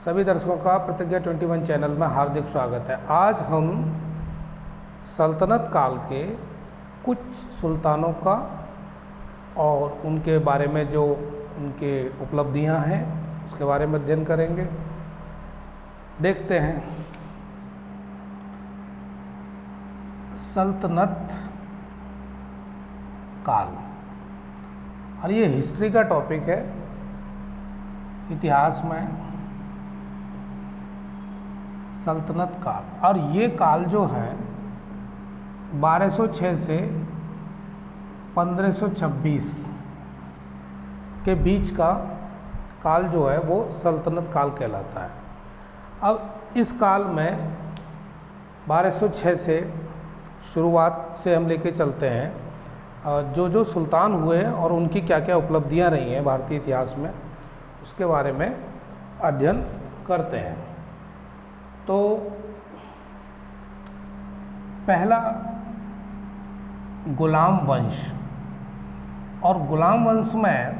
सभी दर्शकों का प्रतिज्ञा 21 चैनल में हार्दिक स्वागत है। आज हम सल्तनत काल के कुछ सुल्तानों का और उनके बारे में जो उनके उपलब्धियां हैं उसके बारे में अध्ययन करेंगे। देखते हैं सल्तनत काल, और ये हिस्ट्री का टॉपिक है, इतिहास में सल्तनत काल। और ये काल जो है 1206 से 1526 के बीच का काल जो है वो सल्तनत काल कहलाता है। अब इस काल में 1206 से शुरुआत से हम लेके चलते हैं, जो सुल्तान हुए हैं और उनकी क्या क्या उपलब्धियां रही हैं भारतीय इतिहास में, उसके बारे में अध्ययन करते हैं। तो पहला गुलाम वंश, और गुलाम वंश में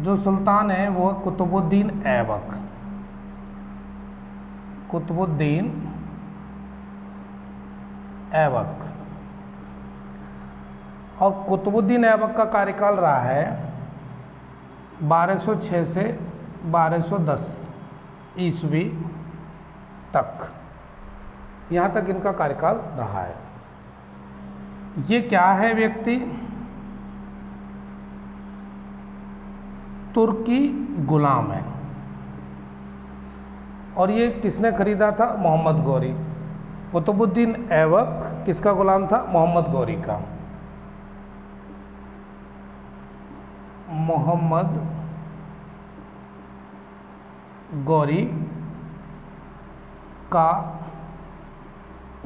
जो सुल्तान है वो कुतुबुद्दीन ऐबक। कुतुबुद्दीन ऐबक, और कुतुबुद्दीन ऐबक का कार्यकाल रहा है 1206 से 1210 ईस्वी तक। यहाँ तक इनका कार्यकाल रहा है। ये क्या है व्यक्ति? तुर्की गुलाम है, और ये किसने खरीदा था? मोहम्मद गौरी। कुतुबुद्दीन ऐबक किसका गुलाम था? मोहम्मद गौरी का। मोहम्मद गौरी का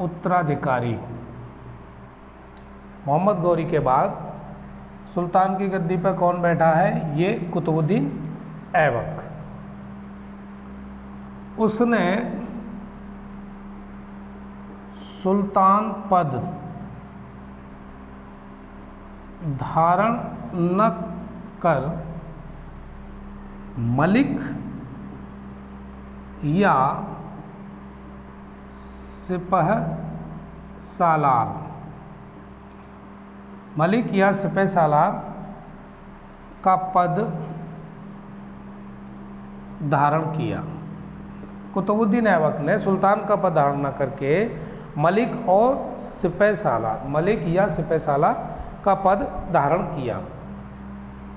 उत्तराधिकारी। मोहम्मद गौरी के बाद सुल्तान की गद्दी पर कौन बैठा है? ये कुतुबुद्दीन ऐबक। उसने सुल्तान पद धारण न कर मलिक या सिपह सालार, मलिक या सिपह सालार का पद धारण किया। कुतुबुद्दीन ऐबक ने सुल्तान का पद धारण न करके मलिक और सिपह सालार, मलिक या सिपह सालार का पद धारण किया।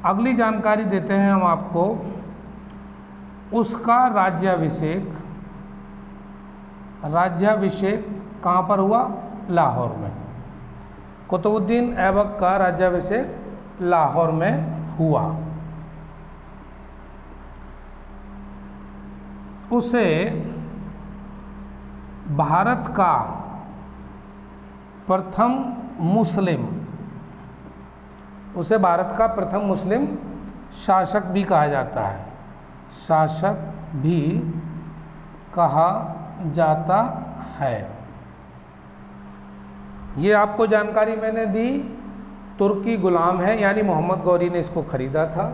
अगली जानकारी देते हैं हम आपको। उसका राज्याभिषेक कहाँ पर हुआ? लाहौर में। कुतुबुद्दीन ऐबक का राज्याभिषेक लाहौर में हुआ। उसे भारत का प्रथम मुस्लिम शासक भी कहा जाता है। शासक भी कहा जाता है। ये आपको जानकारी मैंने दी। तुर्की गुलाम है, यानी मोहम्मद गौरी ने इसको खरीदा था।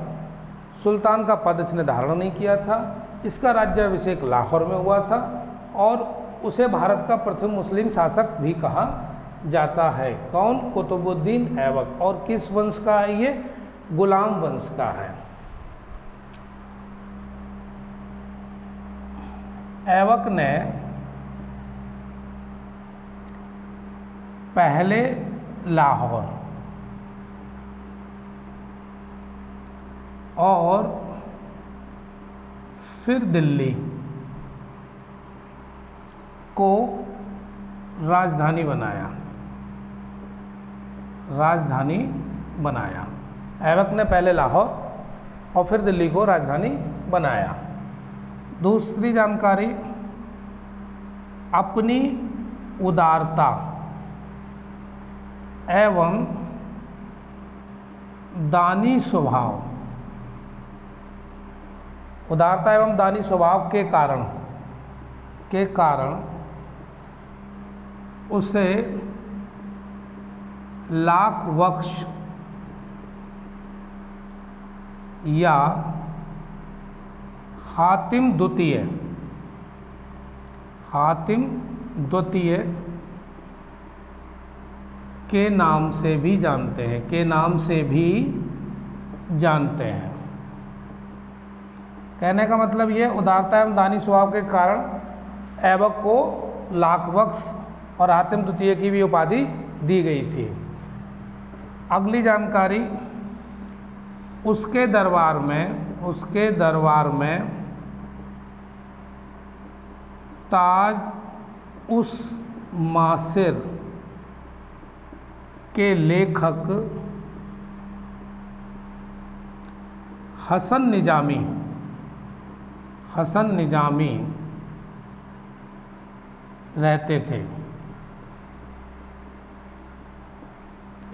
सुल्तान का पद इसने धारण नहीं किया था। इसका राज्याभिषेक लाहौर में हुआ था, और उसे भारत का प्रथम मुस्लिम शासक भी कहा जाता है। कौन? कुतुबुद्दीन ऐबक। और किस वंश का है ये? गुलाम वंश का है। ऐबक ने पहले लाहौर और फिर दिल्ली को राजधानी बनाया। ऐबक ने पहले लाहौर और फिर दिल्ली को राजधानी बनाया। दूसरी जानकारी, अपनी उदारता एवं दानी स्वभाव, उदारता एवं दानी स्वभाव के कारण उसे लाख वक्ष या हातिम द्वितीय, हातिम द्वितीय के नाम से भी जानते हैं, के नाम से भी जानते हैं। कहने का मतलब ये उदारता एवं दानी स्वभाव के कारण ऐबक को लाखबख्श और हातिम द्वितीय की भी उपाधि दी गई थी। अगली जानकारी, उसके दरबार में ताज उस मासिर के लेखक हसन निजामी रहते थे।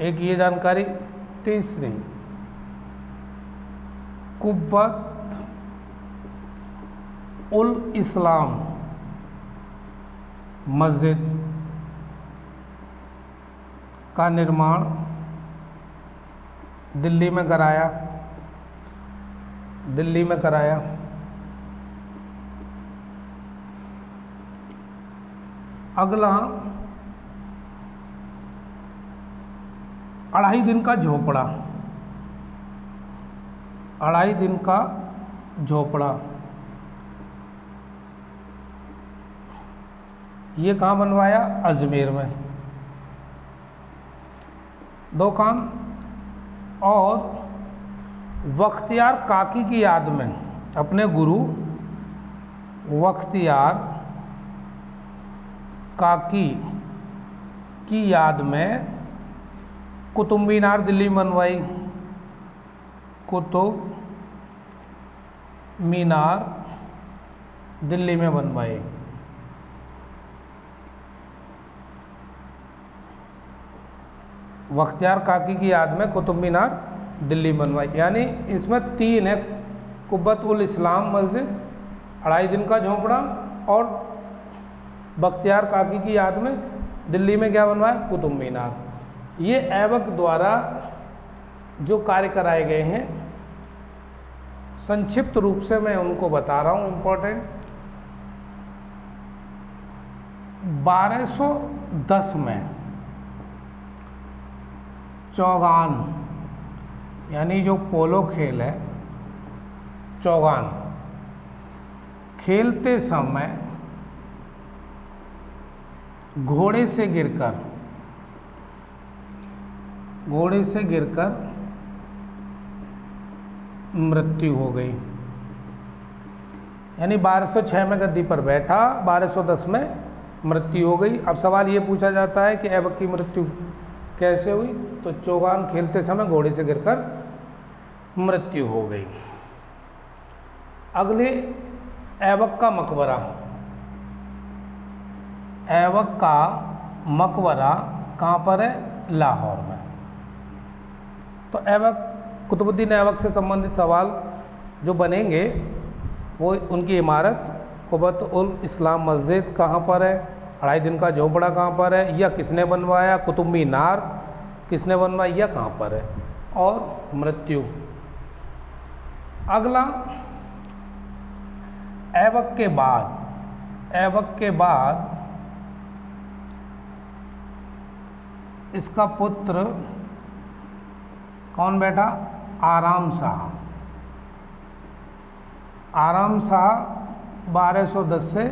एक ये जानकारी। तीसरी, कुव्वत उल इस्लाम मस्जिद का निर्माण दिल्ली में कराया। अगला, 2.5 दिन का झोपड़ा, 2.5 दिन का झोपड़ा ये कहाँ बनवाया? अजमेर में। 2 काम। और बख्तियार काकी की याद में, अपने गुरु बख्तियार काकी की याद में कुतुब मीनार दिल्ली में बनवाई। कुतुब मीनार दिल्ली में बनवाई। बख्तियार काकी की याद में कुतुब मीनार दिल्ली बनवाई। यानी इसमें 3 है, कुव्वत उल इस्लाम मस्जिद, 2.5 दिन का झोंपड़ा, और बख्तियार काकी की याद में दिल्ली में क्या बनवाया? कुतुब मीनार। ये ऐबक द्वारा जो कार्य कराए गए हैं, संक्षिप्त रूप से मैं उनको बता रहा हूँ, इम्पोर्टेंट। 1210 में चौगान, यानी जो पोलो खेल है, चौगान खेलते समय घोड़े से गिरकर मृत्यु हो गई। यानी 1206 में गद्दी पर बैठा, 1210 में मृत्यु हो गई। अब सवाल ये पूछा जाता है कि ऐबक की मृत्यु कैसे हुई? तो चौगान खेलते समय घोड़े से गिरकर मृत्यु हो गई। अगले, ऐबक का मकबरा। ऐबक का मकबरा कहाँ पर है? लाहौर में। तो ऐबक, कुतुबुद्दीन ऐबक से संबंधित सवाल जो बनेंगे वो उनकी इमारत कुव्वत उल इस्लाम मस्जिद कहाँ पर है, 2.5 दिन का झोपड़ा कहाँ पर है, या किसने बनवाया, कुतुब मीनार किसने बनवाया, या कहाँ पर है, और मृत्यु। अगला, ऐबक के बाद इसका पुत्र कौन बैठा? आराम शाह। आराम शाह 1210 से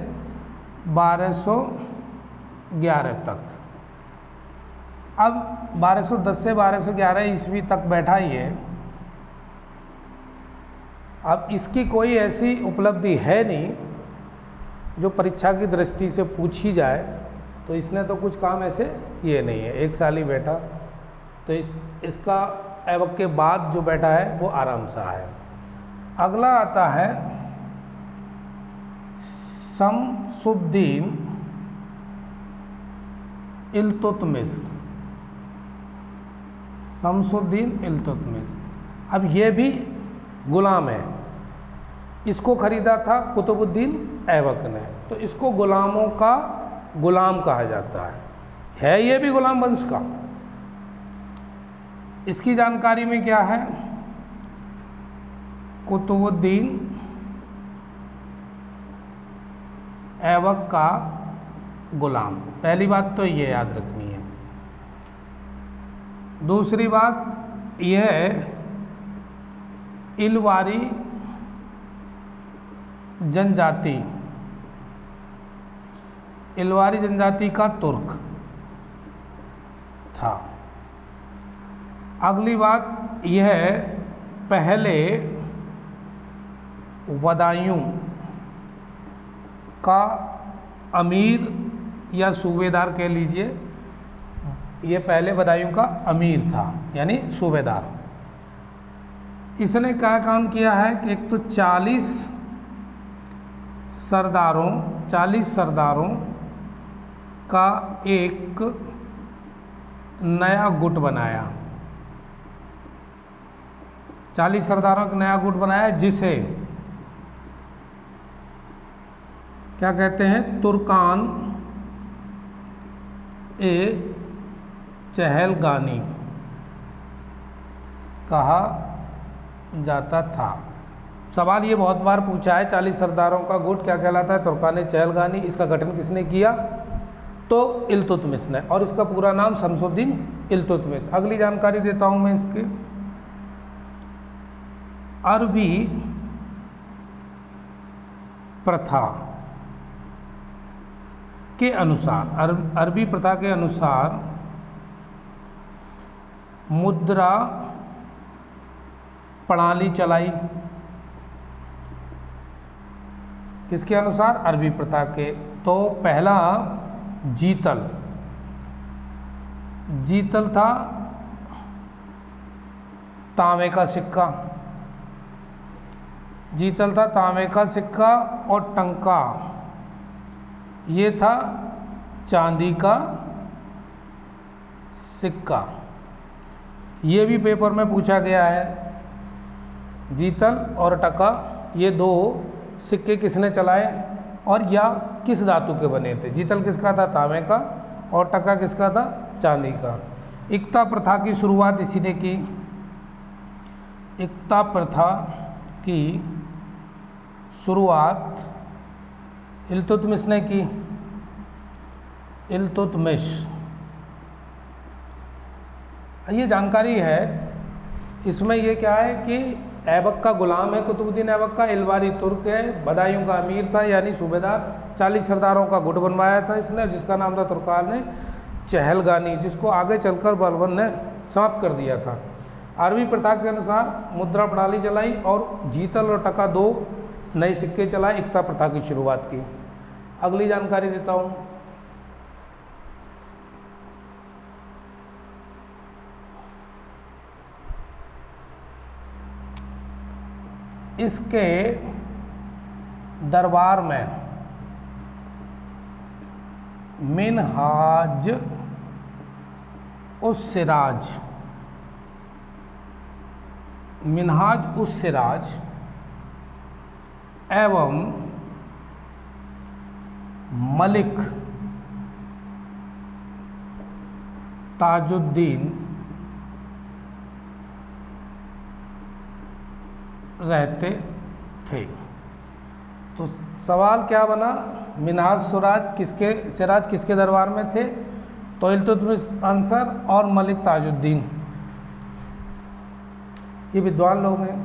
1211 तक। अब 1210 से 1211 ईस्वी तक बैठा ही है। अब इसकी कोई ऐसी उपलब्धि है नहीं जो परीक्षा की दृष्टि से पूछी जाए, तो इसने तो कुछ काम ऐसे किए नहीं है, 1 साल ही बैठा। तो इसका ऐबक के बाद जो बैठा है वो आराम शाह है। अगला आता है शमसुद्दीन इल्तुतमिश। शमसुद्दीन इल्तुतमिश, अब ये भी गुलाम है। इसको खरीदा था कुतुबुद्दीन ऐबक ने, तो इसको गुलामों का गुलाम कहा जाता है ये भी गुलाम वंश का। इसकी जानकारी में क्या है? कुतुबुद्दीन ऐबक का गुलाम। पहली बात तो ये याद रखनी है। दूसरी बात यह है, इलवारी जनजाति, इलवारी जनजाति का तुर्क था। अगली बात यह है, पहले बदायूं का अमीर या सूबेदार कह लीजिए, ये पहले बदायूं का अमीर था यानी सूबेदार। इसने क्या काम किया है कि एक तो 40 सरदारों का एक नया गुट बनाया, 40 सरदारों का नया गुट बनाया, जिसे क्या कहते हैं, तुर्कान ए चहलगानी कहा जाता था। सवाल ये बहुत बार पूछा है, 40 सरदारों का गुट क्या कहलाता है, तुर्कान ए चहलगानी। इसका गठन किसने किया, तो इल्तुतमिश ने, और इसका पूरा नाम शमसुद्दीन इल्तुतमिश। अगली जानकारी देता हूँ मैं इसके। अरबी प्रथा के अनुसार, अरबी प्रथा के अनुसार मुद्रा प्रणाली चलाई। किसके अनुसार, अरबी प्रथा के। तो पहला जीतल था तांबे का सिक्का, जीतल था तांबे का सिक्का, और टंका ये था चांदी का सिक्का। ये भी पेपर में पूछा गया है, जीतल और टका ये दो सिक्के किसने चलाए और या किस धातु के बने थे। जीतल किसका था, तांबे का, और टका किसका था, चांदी का। इक्ता प्रथा की शुरुआत इसी ने की। इक्ता प्रथा की शुरुआत इल्तुतमिश ने की। इल्तुतमिश, ये जानकारी है। इसमें ये क्या है कि ऐबक का गुलाम है कुतुबुद्दीन ऐबक का, इलवारी तुर्क है, बदायूं का अमीर था यानी सूबेदार, 40 सरदारों का गुट बनवाया था इसने, जिसका नाम था तुर्कान ने चहलगानी, जिसको आगे चलकर बलबन ने समाप्त कर दिया था। अरबी प्रथा के अनुसार मुद्रा प्रणाली चलाई और जीतल और टका दो नए सिक्के चलाए, इक्ता प्रथा की शुरुआत की। अगली जानकारी देता हूँ। इसके दरबार में मिनहाज उस सिराज एवं मलिक ताजुद्दीन रहते थे। तो सवाल क्या बना, मिनहाज सिराज किसके दरबार में थे, तो इल्तुतमिश आंसर, और मलिक ताजुद्दीन, ये विद्वान लोग हैं।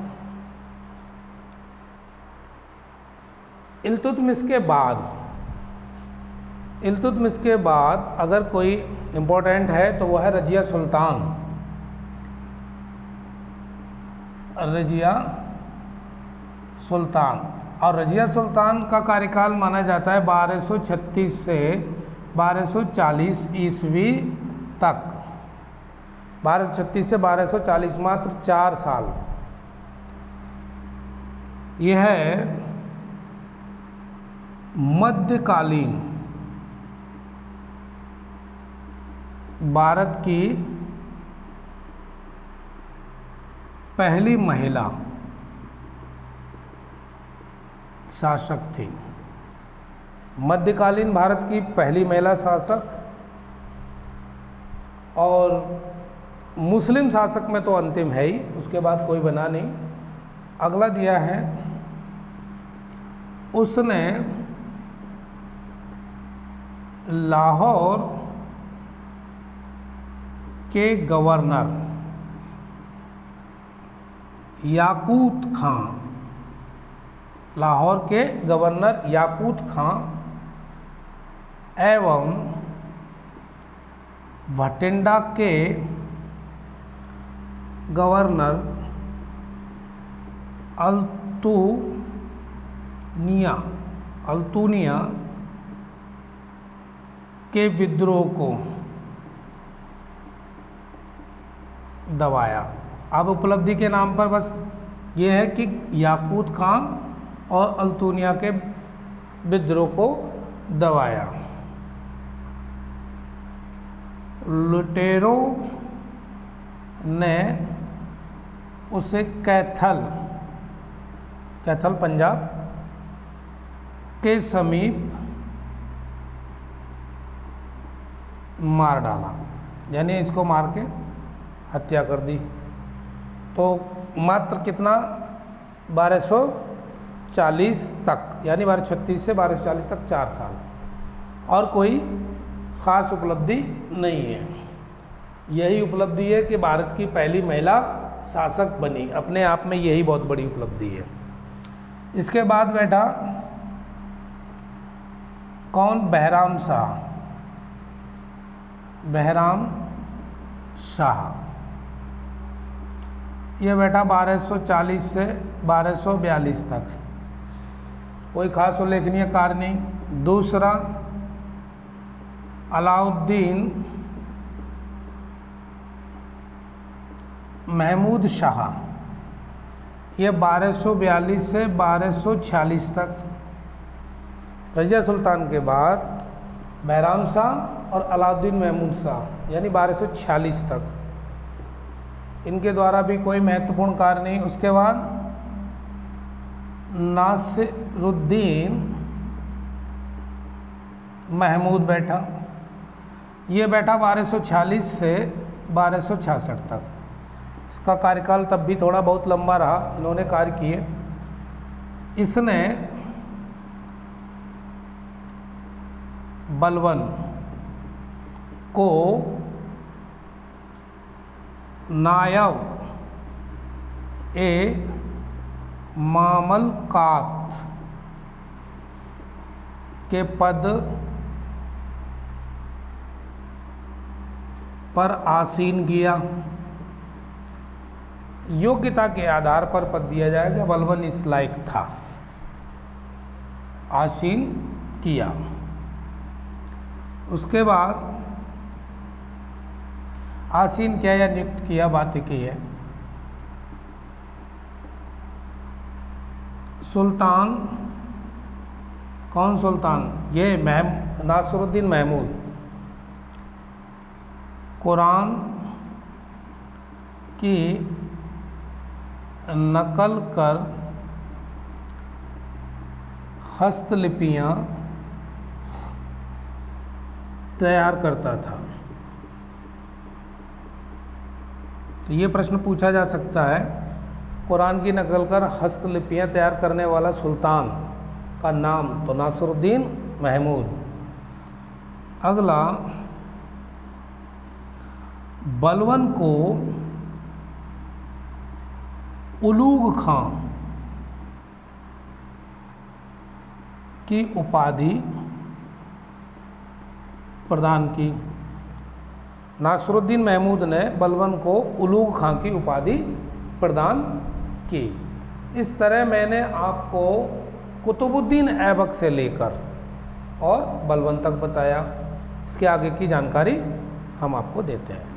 इल्तुतमिश के बाद अगर कोई इम्पोर्टेंट है तो वह है रजिया सुल्तान। और रजिया सुल्तान का कार्यकाल माना जाता है 1236 से 1240 ईस्वी तक। 1236 से 1240, मात्र 4 साल। यह मध्यकालीन भारत की पहली महिला शासक थी। मध्यकालीन भारत की पहली महिला शासक, और मुस्लिम शासक में तो अंतिम है ही, उसके बाद कोई बना नहीं। अगला दिया है, उसने लाहौर के गवर्नर याकूत खां, लाहौर के गवर्नर याकूत खां एवं भटिंडा के गवर्नर अल्तूनिया के विद्रोह को दबाया। अब उपलब्धि के नाम पर बस ये है कि याकूत खां और अल्तूनिया के विद्रोह को दबाया। लुटेरों ने उसे कैथल पंजाब के समीप मार डाला, यानी इसको मार के हत्या कर दी। तो मात्र कितना 1240 तक, यानी 1236 से 1240 तक 4 साल, और कोई ख़ास उपलब्धि नहीं है। यही उपलब्धि है कि भारत की पहली महिला शासक बनी, अपने आप में यही बहुत बड़ी उपलब्धि है। इसके बाद बैठा कौन? बहराम शाह। यह बैठा 1240 से 1242 तक, कोई खास उल्लेखनीय कार्य नहीं। दूसरा अलाउद्दीन महमूद शाह, ये 1242 से 1246 तक। रजिया सुल्तान के बाद बहराम शाह और अलाउद्दीन महमूद शाह, यानी 1246 तक। इनके द्वारा भी कोई महत्वपूर्ण कार्य नहीं। उसके बाद नासिरुद्दीन महमूद बैठा, ये बैठा 1246 से 1266 तक। इसका कार्यकाल तब भी थोड़ा बहुत लंबा रहा, इन्होंने कार्य किए। इसने बलवन को नायब मामलकात के पद पर आसीन किया। योग्यता के आधार पर पद दिया जाएगा, बलवन इस लायक था, आसीन किया। उसके बाद आसीन किया या नियुक्त किया, बात एक ही है। सुल्तान, कौन सुल्तान? ये नासिरुद्दीन महमूद, कुरान की नकल कर हस्तलिपियाँ तैयार करता था। तो ये प्रश्न पूछा जा सकता है, कुरान की नकल कर हस्तलिपियाँ तैयार करने वाला सुल्तान का नाम? तो नासिरुद्दीन महमूद। अगला, बलवन को उलूग खां की उपाधि प्रदान की। नासिरुद्दीन महमूद ने बलवन को उलूग खां की उपाधि प्रदान की। इस तरह मैंने आपको कुतुबुद्दीन ऐबक से लेकर और बलवन तक बताया। इसके आगे की जानकारी हम आपको देते हैं।